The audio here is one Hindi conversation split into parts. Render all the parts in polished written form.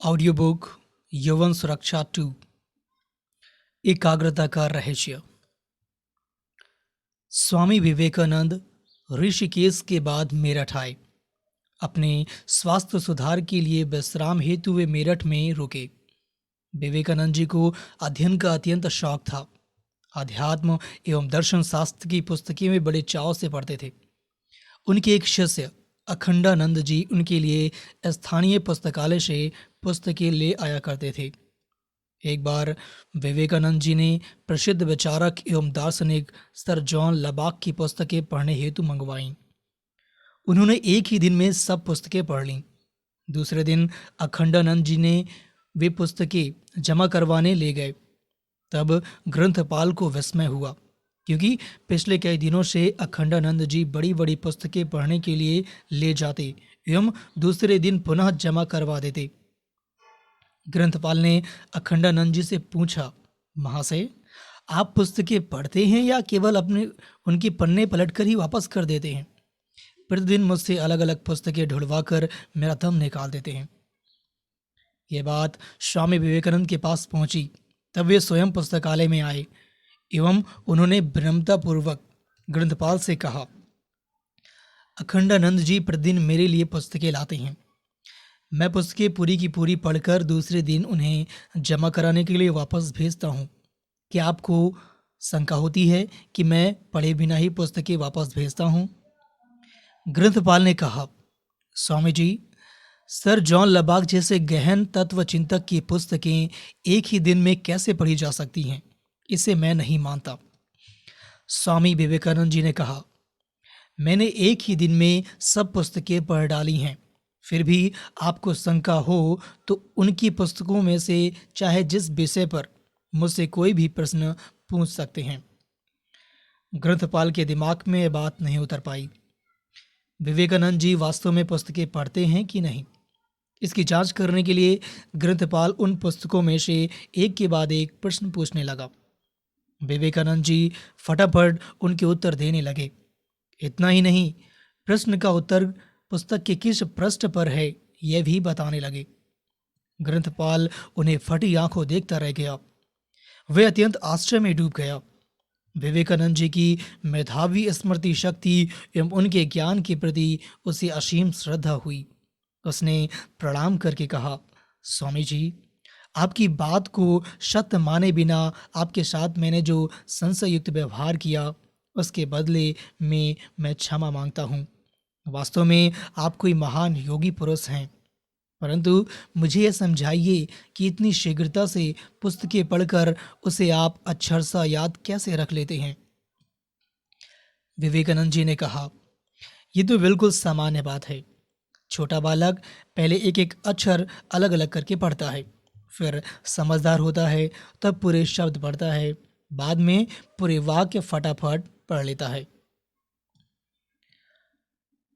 ऑडियो बुक यौवन सुरक्षा 2 एकाग्रता का रहस्य। स्वामी विवेकानंद ऋषिकेश के बाद मेरठ आए। अपने स्वास्थ्य सुधार के लिए विश्राम हेतु वे मेरठ में रुके। विवेकानंद जी को अध्ययन का अत्यंत शौक था। अध्यात्म एवं दर्शन शास्त्र की पुस्तकें वे बड़े चाव से पढ़ते थे। उनके एक शिष्य अखंडानंद जी उनके लिए स्थानीय पुस्तकालय से पुस्तकें ले आया करते थे। एक बार विवेकानंद जी ने प्रसिद्ध विचारक एवं दार्शनिक सर जॉन लबाक की पुस्तकें पढ़ने हेतु मंगवाईं। उन्होंने एक ही दिन में सब पुस्तकें पढ़ लीं। दूसरे दिन अखंडानंद जी ने वे पुस्तकें जमा करवाने ले गए। तब ग्रंथपाल को विस्मय हुआ, क्योंकि पिछले कई दिनों से अखंडानंद जी बड़ी बड़ी पुस्तकें पढ़ने के लिए ले जाते एवं दूसरे दिन पुनः जमा करवा देते। ग्रंथपाल ने अखंडानंद जी से पूछा, महाशय, आप पुस्तकें पढ़ते हैं या केवल अपने उनके पन्ने पलटकर ही वापस कर देते हैं? प्रतिदिन मुझसे अलग अलग पुस्तकें ढूंढवा कर मेरा दम निकाल देते हैं। यह बात स्वामी विवेकानंद के पास पहुंची। तब वे स्वयं पुस्तकालय में आए एवं उन्होंने विनम्रतापूर्वक ग्रंथपाल से कहा, अखंडानंद जी प्रतिदिन मेरे लिए पुस्तकें लाते हैं। मैं पुस्तकें पूरी की पूरी पढ़कर दूसरे दिन उन्हें जमा कराने के लिए वापस भेजता हूँ। क्या आपको शंका होती है कि मैं पढ़े बिना ही पुस्तकें वापस भेजता हूँ? ग्रंथपाल ने कहा, स्वामी जी, सर जॉन लबाक जैसे गहन तत्व चिंतक की पुस्तकें एक ही दिन में कैसे पढ़ी जा सकती हैं? इसे मैं नहीं मानता। स्वामी विवेकानंद जी ने कहा, मैंने एक ही दिन में सब पुस्तकें पढ़ डाली हैं। फिर भी आपको शंका हो तो उनकी पुस्तकों में से चाहे जिस विषय पर मुझसे कोई भी प्रश्न पूछ सकते हैं। ग्रंथपाल के दिमाग में यह बात नहीं उतर पाई। विवेकानंद जी वास्तव में पुस्तकें पढ़ते हैं कि नहीं, इसकी जांच करने के लिए ग्रंथपाल उन पुस्तकों में से एक के बाद एक प्रश्न पूछने लगा। विवेकानंद जी फटाफट उनके उत्तर देने लगे। इतना ही नहीं, प्रश्न का उत्तर पुस्तक के किस पृष्ठ पर है यह भी बताने लगे। ग्रंथपाल उन्हें फटी आंखों देखता रह गया। वे अत्यंत आश्चर्य में डूब गया। विवेकानंद जी की मेधावी स्मृति शक्ति एवं उनके ज्ञान के प्रति उसे असीम श्रद्धा हुई। उसने प्रणाम करके कहा, स्वामी जी, आपकी बात को सत्य माने बिना आपके साथ मैंने जो संशय युक्त व्यवहार किया उसके बदले में मैं क्षमा मांगता हूँ। वास्तव में आप कोई महान योगी पुरुष हैं, परंतु मुझे यह समझाइए कि इतनी शीघ्रता से पुस्तकें पढ़कर उसे आप अक्षरशः याद कैसे रख लेते हैं? विवेकानंद जी ने कहा, ये तो बिल्कुल सामान्य बात है। छोटा बालक पहले एक एक अक्षर अलग अलग करके पढ़ता है, फिर समझदार होता है तब पूरे शब्द पढ़ता है, बाद में पूरे वाक्य फटाफट पढ़ लेता है।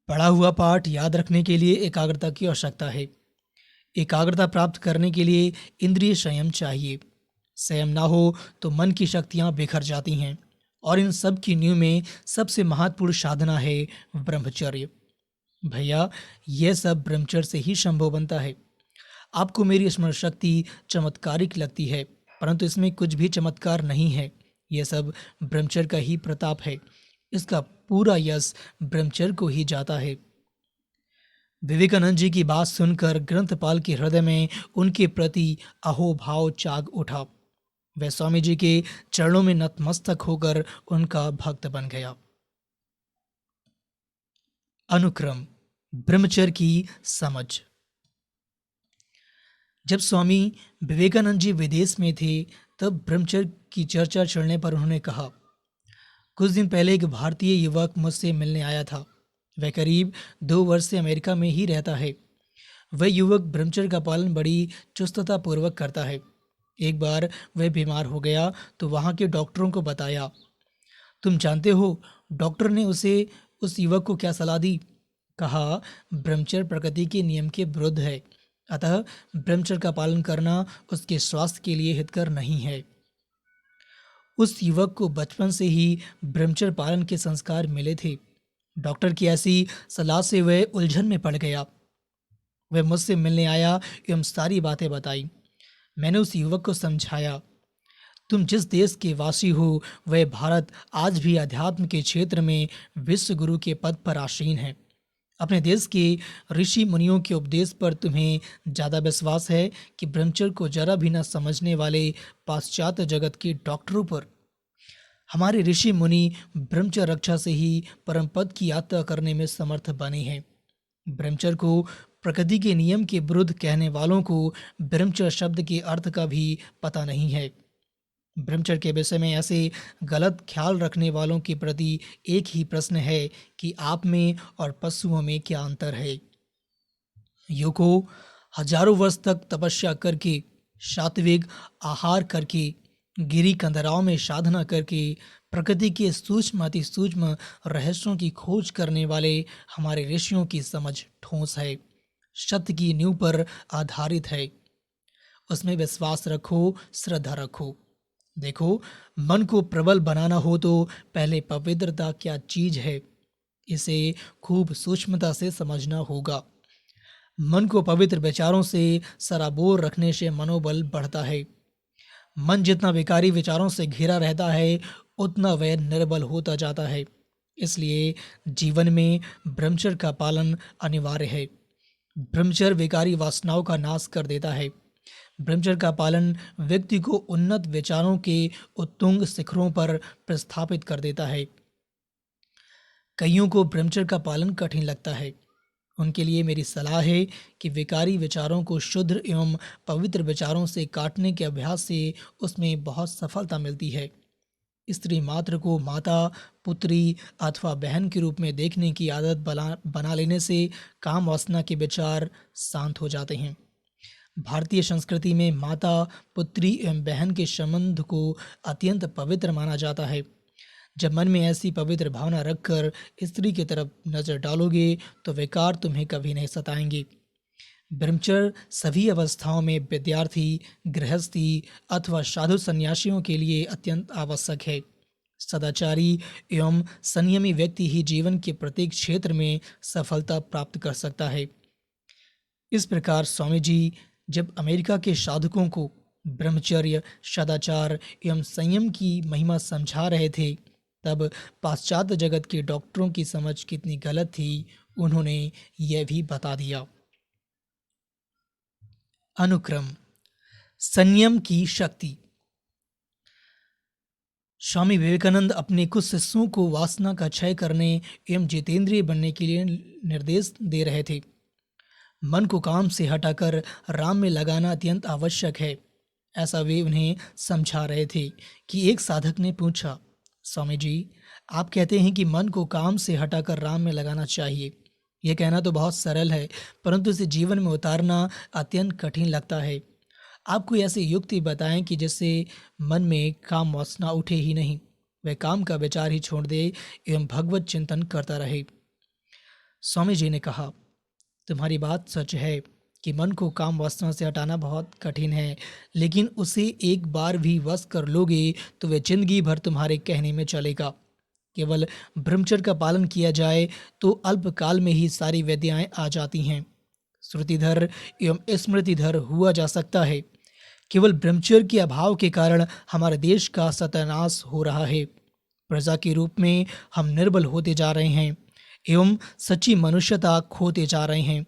पढ़ा हुआ पाठ याद रखने के लिए एकाग्रता की आवश्यकता है। एकाग्रता प्राप्त करने के लिए इंद्रिय संयम चाहिए। संयम ना हो तो मन की शक्तियां बिखर जाती हैं, और इन सब की नींव में सबसे महत्वपूर्ण साधना है ब्रह्मचर्य। भैया, यह सब ब्रह्मचर्य से ही संभव बनता है। आपको मेरी स्मरण शक्ति चमत्कारिक लगती है, परंतु इसमें कुछ भी चमत्कार नहीं है। यह सब ब्रह्मचर्य का ही प्रताप है। इसका पूरा यश ब्रह्मचर्य को ही जाता है। विवेकानंद जी की बात सुनकर ग्रंथपाल के हृदय में उनके प्रति अहोभाव जाग उठा। वह स्वामी जी के चरणों में नतमस्तक होकर उनका भक्त बन गया। अनुक्रम ब्रह्मचर्य की समझ। जब स्वामी विवेकानंद जी विदेश में थे तब ब्रह्मचर्य की चर्चा चलने पर उन्होंने कहा, कुछ दिन पहले एक भारतीय युवक मुझसे मिलने आया था। वह करीब 2 वर्ष से अमेरिका में ही रहता है। वह युवक ब्रह्मचर्य का पालन बड़ी चुस्तता पूर्वक करता है। एक बार वह बीमार हो गया तो वहाँ के डॉक्टरों को बताया। तुम जानते हो डॉक्टर ने उस युवक को क्या सलाह दी? कहा, ब्रह्मचर्य प्रकृति के नियम के विरुद्ध है, अतः ब्रह्मचर्य का पालन करना उसके स्वास्थ्य के लिए हितकर नहीं है। उस युवक को बचपन से ही ब्रह्मचर्य पालन के संस्कार मिले थे। डॉक्टर की ऐसी सलाह से वह उलझन में पड़ गया। वह मुझसे मिलने आया एवं सारी बातें बताई। मैंने उस युवक को समझाया, तुम जिस देश के वासी हो वह भारत आज भी अध्यात्म के क्षेत्र में विश्व गुरु के पद पर आसीन है। अपने देश के ऋषि मुनियों के उपदेश पर तुम्हें ज़्यादा विश्वास है कि ब्रह्मचर्य को जरा भी न समझने वाले पाश्चात्य जगत के डॉक्टरों पर। हमारे ऋषि मुनि ब्रह्मचर्य रक्षा से ही परम पद की यात्रा करने में समर्थ बने हैं। ब्रह्मचर्य को प्रकृति के नियम के विरुद्ध कहने वालों को ब्रह्मचर्य शब्द के अर्थ का भी पता नहीं है। ब्रह्मचर्य के विषय में ऐसे गलत ख्याल रखने वालों के प्रति एक ही प्रश्न है कि आप में और पशुओं में क्या अंतर है। युको हजारों वर्ष तक तपस्या करके, सात्विक आहार करके, गिरी कंदराओं में साधना करके, प्रकृति के सूक्ष्म अति सूक्ष्म रहस्यों की खोज करने वाले हमारे ऋषियों की समझ ठोस है, सत्य की नींव पर आधारित है। उसमें विश्वास रखो, श्रद्धा रखो। देखो, मन को प्रबल बनाना हो तो पहले पवित्रता क्या चीज है, इसे खूब सूक्ष्मता से समझना होगा। मन को पवित्र विचारों से सराबोर रखने से मनोबल बढ़ता है। मन जितना विकारी विचारों से घिरा रहता है उतना वह निर्बल होता जाता है। इसलिए जीवन में ब्रह्मचर्य का पालन अनिवार्य है। ब्रह्मचर्य विकारी वासनाओं का नाश कर देता है। ब्रह्मचर्य का पालन व्यक्ति को उन्नत विचारों के उत्तुंग शिखरों पर प्रस्थापित कर देता है। कईयों को ब्रह्मचर्य का पालन कठिन लगता है। उनके लिए मेरी सलाह है कि विकारी विचारों को शुद्ध एवं पवित्र विचारों से काटने के अभ्यास से उसमें बहुत सफलता मिलती है। स्त्री मात्र को माता, पुत्री अथवा बहन के रूप में देखने की आदत बना लेने से काम वासना के विचार शांत हो जाते हैं। भारतीय संस्कृति में माता, पुत्री एवं बहन के संबंध को अत्यंत पवित्र माना जाता है। जब मन में ऐसी पवित्र भावना रखकर स्त्री की तरफ नजर डालोगे तो विकार तुम्हें कभी नहीं सताएंगे। ब्रह्मचर्य सभी अवस्थाओं में विद्यार्थी, गृहस्थी अथवा साधु सन्यासियों के लिए अत्यंत आवश्यक है। सदाचारी एवं संयमी व्यक्ति ही जीवन के प्रत्येक क्षेत्र में सफलता प्राप्त कर सकता है। इस प्रकार स्वामी जी जब अमेरिका के साधकों को ब्रह्मचर्य, सदाचार एवं संयम की महिमा समझा रहे थे, तब पाश्चात्य जगत के डॉक्टरों की समझ कितनी गलत थी उन्होंने यह भी बता दिया। अनुक्रम संयम की शक्ति। स्वामी विवेकानंद अपने कुछ शिष्यों को वासना का क्षय करने एवं जितेंद्रिय बनने के लिए निर्देश दे रहे थे। मन को काम से हटाकर राम में लगाना अत्यंत आवश्यक है, ऐसा वे उन्हें समझा रहे थे कि एक साधक ने पूछा, स्वामी जी, आप कहते हैं कि मन को काम से हटाकर राम में लगाना चाहिए। यह कहना तो बहुत सरल है, परंतु इसे जीवन में उतारना अत्यंत कठिन लगता है। आप कोई ऐसी युक्ति बताएं कि जिससे मन में काम वासना उठे ही नहीं, वह काम का विचार ही छोड़ दे एवं भगवत चिंतन करता रहे। स्वामी जी ने कहा, तुम्हारी बात सच है कि मन को काम वासना से हटाना बहुत कठिन है, लेकिन उसे एक बार भी वश कर लोगे तो वह जिंदगी भर तुम्हारे कहने में चलेगा। केवल ब्रह्मचर्य का पालन किया जाए तो अल्पकाल में ही सारी विद्याएं आ जाती हैं। श्रुतिधर एवं स्मृतिधर हुआ जा सकता है। केवल ब्रह्मचर्य के अभाव के कारण हमारे देश का सत्यानाश हो रहा है। प्रजा के रूप में हम निर्बल होते जा रहे हैं एवं सच्ची मनुष्यता खोते जा रहे हैं,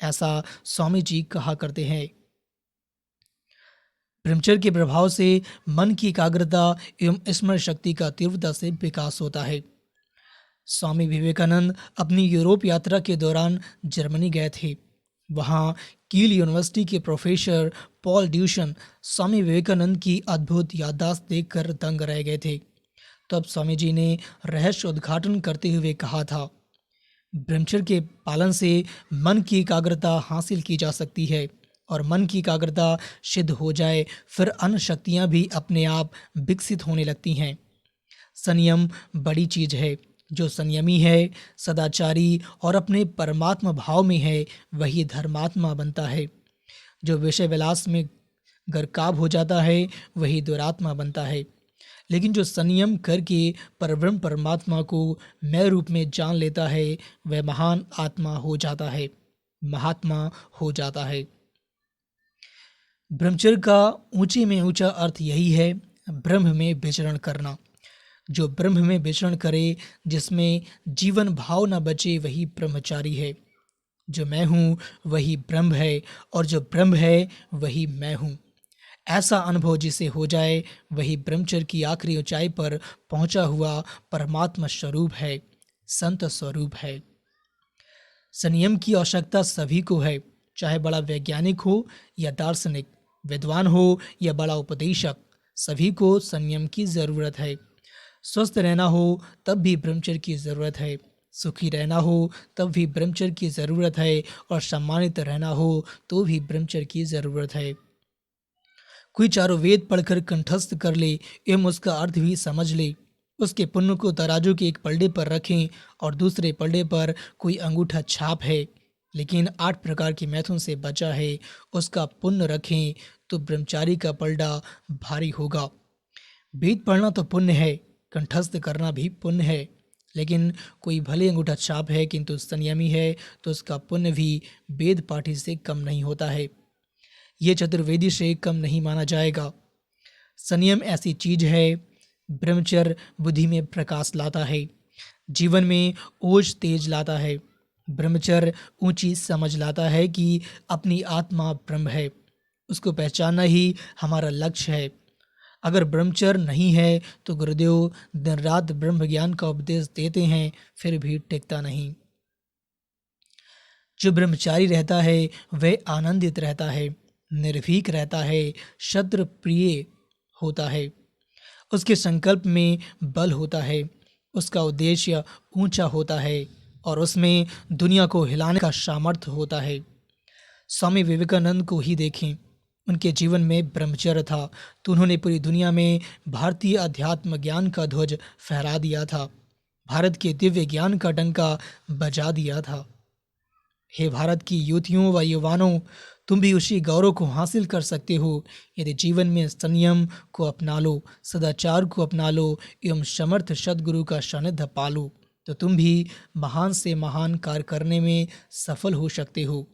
ऐसा स्वामी जी कहा करते हैं। ब्रह्मचर्य के प्रभाव से मन की एकाग्रता एवं स्मरण शक्ति का तीव्रता से विकास होता है। स्वामी विवेकानंद अपनी यूरोप यात्रा के दौरान जर्मनी गए थे। वहाँ कील यूनिवर्सिटी के professor Paul Duchenne Swami Vivekananda की अद्भुत याददाश्त देखकर दंग रह गए थे। तब स्वामी जी ने रहस्य उद्घाटन करते हुए कहा था, ब्रह्मचर्य के पालन से मन की एकाग्रता हासिल की जा सकती है और मन की एकाग्रता सिद्ध हो जाए फिर अन्य शक्तियाँ भी अपने आप विकसित होने लगती हैं। संयम बड़ी चीज है। जो संयमी है, सदाचारी और अपने परमात्मा भाव में है, वही धर्मात्मा बनता है। जो विषय विलास में गर्काब हो जाता है वही दुरात्मा बनता है। लेकिन जो संयम करके परब्रह्म परमात्मा को मैं रूप में जान लेता है वह महान आत्मा हो जाता है। महात्मा हो जाता है। ब्रह्मचर्य का ऊंचे में ऊंचा अर्थ यही है, ब्रह्म में विचरण करना। जो ब्रह्म में विचरण करे, जिसमें जीवन भाव न बचे, वही ब्रह्मचारी है। जो मैं हूँ वही ब्रह्म है, और जो ब्रह्म है वही मैं हूँ। ऐसा अनुभव जिसे हो जाए, वही ब्रह्मचर्य की आखिरी ऊंचाई पर पहुंचा हुआ परमात्मा स्वरूप है, संत स्वरूप है। संयम की आवश्यकता सभी को है, चाहे बड़ा वैज्ञानिक हो या दार्शनिक, विद्वान हो या बड़ा उपदेशक, सभी को संयम की ज़रूरत है। स्वस्थ रहना हो तब भी ब्रह्मचर्य की ज़रूरत है, सुखी रहना हो तब भी ब्रह्मचर्य की ज़रूरत है, और सम्मानित रहना हो तो भी ब्रह्मचर्य की ज़रूरत है। कोई चारों वेद पढ़कर कंठस्थ कर ले एवं उसका अर्थ भी समझ ले, उसके पुण्य को तराजू के एक पलड़े पर रखें और दूसरे पलड़े पर कोई अंगूठा छाप है, लेकिन 8 प्रकार के मैथुन से बचा है, उसका पुण्य रखें तो ब्रह्मचारी का पलड़ा भारी होगा। वेद पढ़ना तो पुण्य है, कंठस्थ करना भी पुण्य है, लेकिन कोई भले अंगूठा छाप है किंतु संयमी है, तो उसका पुण्य भी वेद पाठी से कम नहीं होता है। ये चतुर्वेदी से कम नहीं माना जाएगा। संयम ऐसी चीज है, ब्रह्मचर्य बुद्धि में प्रकाश लाता है, जीवन में ओज तेज लाता है। ब्रह्मचर्य ऊंची समझ लाता है कि अपनी आत्मा ब्रह्म है, उसको पहचानना ही हमारा लक्ष्य है। अगर ब्रह्मचर्य नहीं है तो गुरुदेव दिन रात ब्रह्म ज्ञान का उपदेश देते हैं, फिर भी टिकता नहीं। जो ब्रह्मचारी रहता है वह आनंदित रहता है, निर्भीक रहता है, शत्रु प्रिय होता है, उसके संकल्प में बल होता है, उसका उद्देश्य ऊंचा होता है, और उसमें दुनिया को हिलाने का सामर्थ्य होता है। स्वामी विवेकानंद को ही देखें, उनके जीवन में ब्रह्मचर्य था तो उन्होंने पूरी दुनिया में भारतीय अध्यात्म ज्ञान का ध्वज फहरा दिया था, भारत के दिव्य ज्ञान का डंका बजा दिया था। हे भारत की युवतियों व युवानों, तुम भी उसी गौरव को हासिल कर सकते हो यदि जीवन में संयम को अपना लो, सदाचार को अपना लो एवं समर्थ सद्गुरु का सानिध्य पालो, तो तुम भी महान से महान कार्य करने में सफल हो सकते हो।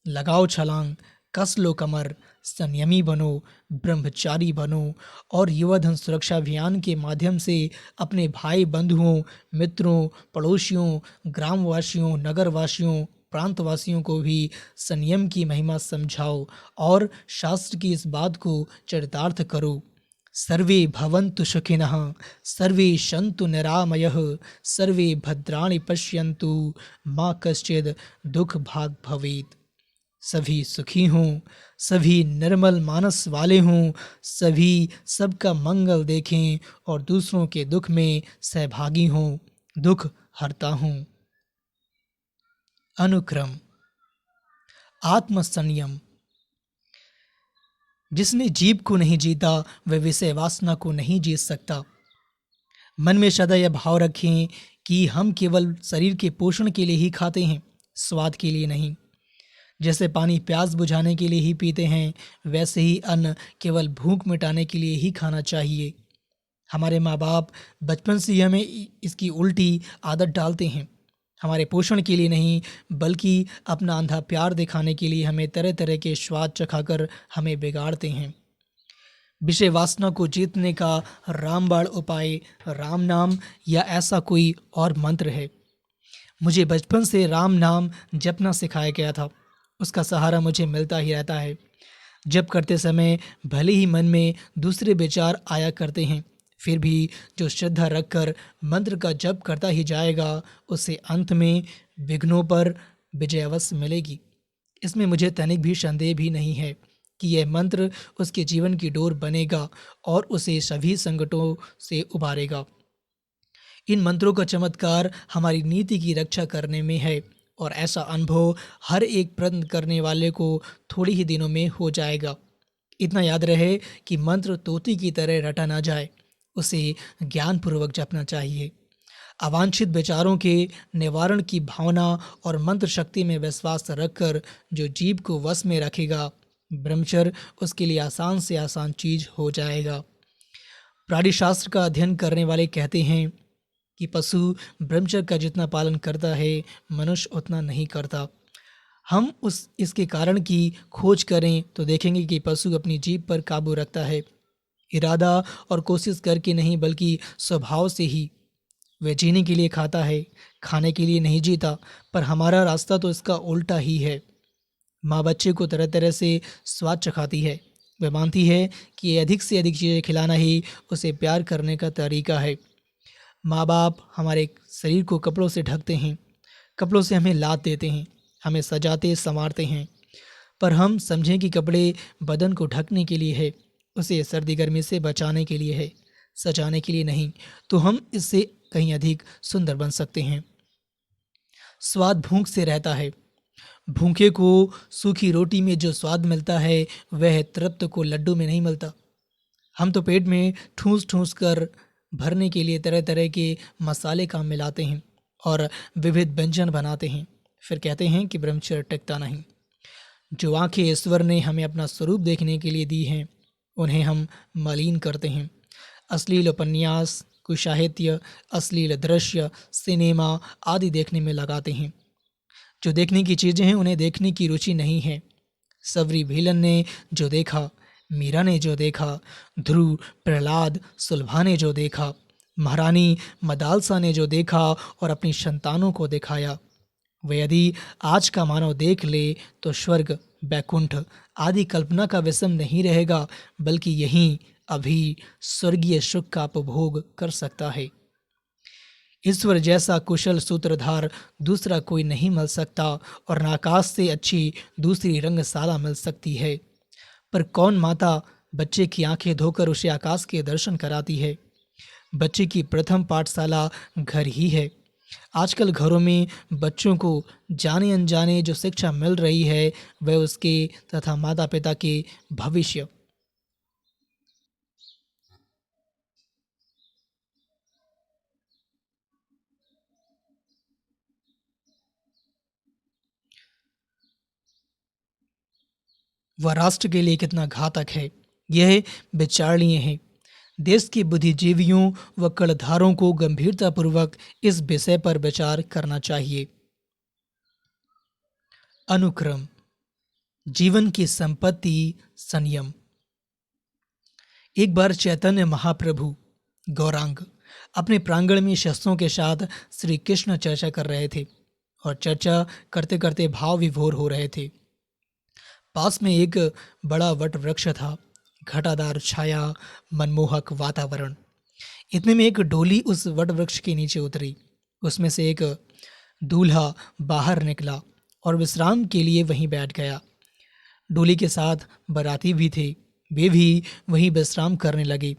लगाओ छलांग, कस लो कमर, संयमी बनो, ब्रह्मचारी बनो, और युवा धन सुरक्षा अभियान के माध्यम से अपने भाई बंधुओं, मित्रों, पड़ोसियों, ग्रामवासियों, नगरवासियों, प्रांतवासियों को भी संयम की महिमा समझाओ और शास्त्र की इस बात को चरितार्थ करो। सर्वे भवन्तु सुखिनः, सर्वे सन्तु निरामयः, सर्वे भद्राणि पश्यन्तु, माँ कश्चित् दुख भाग भवेत्। सभी सुखी हों, सभी निर्मल मानस वाले हों, सभी सबका मंगल देखें और दूसरों के दुख में सहभागी हों, दुख हरता हूँ। अनुक्रम आत्म संयम। जिसने जीव को नहीं जीता वह विषय वासना को नहीं जीत सकता। मन में सदा यह भाव रखें कि हम केवल शरीर के पोषण के लिए ही खाते हैं, स्वाद के लिए नहीं। जैसे पानी प्यास बुझाने के लिए ही पीते हैं, वैसे ही अन्न केवल भूख मिटाने के लिए ही खाना चाहिए। हमारे माँ बाप बचपन से ही हमें इसकी उल्टी आदत डालते हैं, हमारे पोषण के लिए नहीं बल्कि अपना अंधा प्यार दिखाने के लिए हमें तरह तरह के स्वाद चखाकर हमें बिगाड़ते हैं। विषय वासना को जीतने का रामबाण उपाय राम नाम या ऐसा कोई और मंत्र है। मुझे बचपन से राम नाम जपना सिखाया गया था, उसका सहारा मुझे मिलता ही रहता है। जप करते समय भले ही मन में दूसरे विचार आया करते हैं, फिर भी जो श्रद्धा रखकर मंत्र का जप करता ही जाएगा, उसे अंत में विघ्नों पर विजय अवश्य मिलेगी। इसमें मुझे तनिक भी संदेह भी नहीं है कि यह मंत्र उसके जीवन की डोर बनेगा और उसे सभी संकटों से उबारेगा। इन मंत्रों का चमत्कार हमारी नीति की रक्षा करने में है, और ऐसा अनुभव हर एक प्रयत्न करने वाले को थोड़ी ही दिनों में हो जाएगा। इतना याद रहे कि मंत्र तोती की तरह रटा ना जाए, उसे ज्ञानपूर्वक जपना चाहिए। अवांछित विचारों के निवारण की भावना और मंत्र शक्ति में विश्वास रखकर जो जीव को वश में रखेगा, ब्रह्मचर्य उसके लिए आसान से आसान चीज हो जाएगा। प्राणी शास्त्र का अध्ययन करने वाले कहते हैं कि पशु ब्रह्मचर्य का जितना पालन करता है, मनुष्य उतना नहीं करता। हम उस इसके कारण की खोज करें तो देखेंगे कि पशु अपनी जीभ पर काबू रखता है, इरादा और कोशिश करके नहीं बल्कि स्वभाव से ही। वह जीने के लिए खाता है, खाने के लिए नहीं जीता। पर हमारा रास्ता तो इसका उल्टा ही है। माँ बच्चे को तरह तरह से स्वाद चखाती है। वह मानती है कि ये अधिक से अधिक चीज़ें खिलाना ही उसे प्यार करने का तरीका है। माँ बाप हमारे शरीर को कपड़ों से ढकते हैं, कपड़ों से हमें लाद देते हैं, हमें सजाते संवारते हैं। पर हम समझें कि कपड़े बदन को ढकने के लिए है, उसे सर्दी गर्मी से बचाने के लिए है, सजाने के लिए नहीं। तो हम इससे कहीं अधिक सुंदर बन सकते हैं। स्वाद भूख से रहता है। भूखे को सूखी रोटी में जो स्वाद मिलता है वह तृप्त को लड्डू में नहीं मिलता। हम तो पेट में ठूस ठूस कर भरने के लिए तरह तरह के मसाले काम मिलाते हैं और विविध व्यंजन बनाते हैं, फिर कहते हैं कि ब्रह्मचर्य टिकता नहीं। जो आंखें ईश्वर ने हमें अपना स्वरूप देखने के लिए दी हैं उन्हें हम मलिन करते हैं। अश्लील उपन्यास, कुसाहित्य, अश्लील दृश्य, सिनेमा आदि देखने में लगाते हैं। जो देखने की चीज़ें हैं उन्हें देखने की रुचि नहीं है। सवरी भीलन ने जो देखा, मीरा ने जो देखा, ध्रुव, प्रहलाद, सुलभा ने जो देखा, महारानी मदालसा ने जो देखा और अपनी संतानों को दिखाया, वह यदि आज का मानव देख ले तो स्वर्ग, बैकुंठ आदि कल्पना का विषम नहीं रहेगा, बल्कि यहीं अभी स्वर्गीय सुख का उपभोग कर सकता है। ईश्वर जैसा कुशल सूत्रधार दूसरा कोई नहीं मिल सकता और न आकाश से अच्छी दूसरी रंगशाला मिल सकती है। पर कौन माता बच्चे की आंखें धोकर उसे आकाश के दर्शन कराती है? बच्चे की प्रथम पाठशाला घर ही है। आजकल घरों में बच्चों को जाने अनजाने जो शिक्षा मिल रही है वह उसके तथा माता पिता के भविष्य। वह राष्ट्र के लिए कितना घातक है, यह विचारणीय है। देश के बुद्धिजीवियों व कलधारों को गंभीरतापूर्वक इस विषय पर विचार करना चाहिए। अनुक्रम, जीवन की संपत्ति, संयम। एक बार चैतन्य महाप्रभु गौरांग अपने प्रांगण में शस्त्रों के साथ श्री कृष्ण चर्चा कर रहे थे और चर्चा करते करते भाव विभोर हो रहे थे। पास में एक बड़ा वट वृक्ष था, घटादार छाया, मनमोहक वातावरण। इतने में एक डोली उस वट वृक्ष के नीचे उतरी। उसमें से एक दूल्हा बाहर निकला और विश्राम के लिए वहीं बैठ गया। डोली के साथ बाराती भी थे, वे भी वहीं विश्राम करने लगे।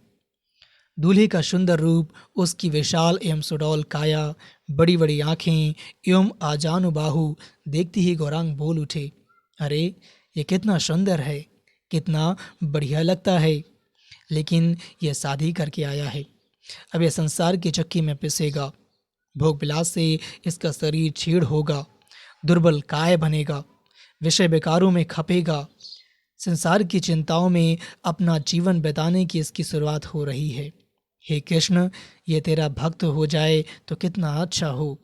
दूल्हे का सुंदर रूप, उसकी विशाल एवं सुडौल काया, बड़ी बड़ी आँखें एवं आजानुबाहु देखते ही गौरांग बोल उठे, अरे ये कितना सुंदर है, कितना बढ़िया लगता है। लेकिन यह शादी करके आया है, अब यह संसार की चक्की में पिसेगा। भोग विलास से इसका शरीर छीड़ होगा, दुर्बल काय बनेगा, विषय विकारों में खपेगा। संसार की चिंताओं में अपना जीवन बिताने की इसकी शुरुआत हो रही है। हे कृष्ण, ये तेरा भक्त हो जाए तो कितना अच्छा हो।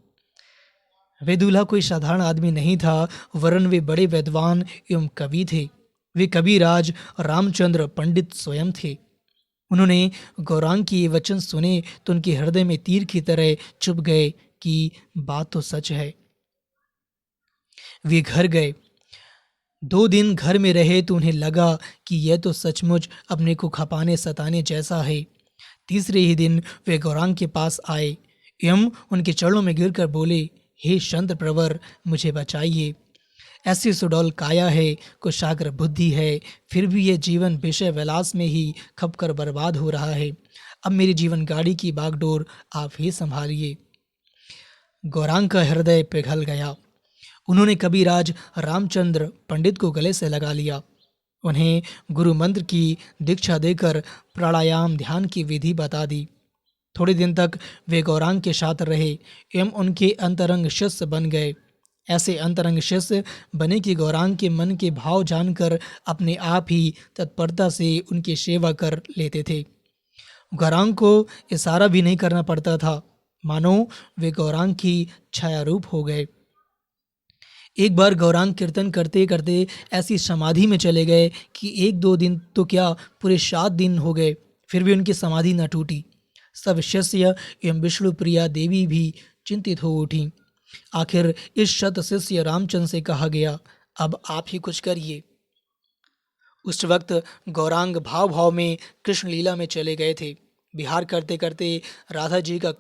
वे दूल्हा कोई साधारण आदमी नहीं था, वरन वे बड़े विद्वान एवं कवि थे। वे कविराज रामचंद्र पंडित स्वयं थे। उन्होंने गौरांग की ये वचन सुने तो उनके हृदय में तीर की तरह चुभ गए कि बात तो सच है। वे घर गए। 2 दिन घर में रहे तो उन्हें लगा कि यह तो सचमुच अपने को खपाने सताने जैसा है। तीसरे ही दिन वे गौरांग के पास आए एवं उनके चरणों में गिरकर बोले, हे संत प्रवर, मुझे बचाइए। ऐसी सुडौल काया है, कुशाग्र बुद्धि है, फिर भी ये जीवन विषय विलास में ही खपकर बर्बाद हो रहा है। अब मेरी जीवन गाड़ी की बागडोर आप ही संभालिए। गौरांग का हृदय पिघल गया। उन्होंने कविराज रामचंद्र पंडित को गले से लगा लिया। उन्हें गुरु मंत्र की दीक्षा देकर प्राणायाम ध्यान की विधि बता दी। थोड़े दिन तक वे गौरांग के साथ रहे एवं उनके अंतरंग शिष्य बन गए। ऐसे अंतरंग शिष्य बने कि गौरांग के मन के भाव जानकर अपने आप ही तत्परता से उनकी सेवा कर लेते थे। गौरांग को इशारा भी नहीं करना पड़ता था, मानो वे गौरांग की छाया रूप हो गए। एक बार गौरांग कीर्तन करते करते ऐसी समाधि में चले गए कि 1-2 दिन तो क्या पूरे 7 दिन हो गए, फिर भी उनकी समाधि न टूटी। सब शिष्य एवं विष्णुप्रिया देवी भी चिंतित हो उठी। आखिर इस शत शिष्य रामचंद्र से कहा गया, अब आप ही कुछ करिए। उस वक्त गौरांग भाव भाव में कृष्ण लीला में चले गए थे। विहार करते करते राधा जी का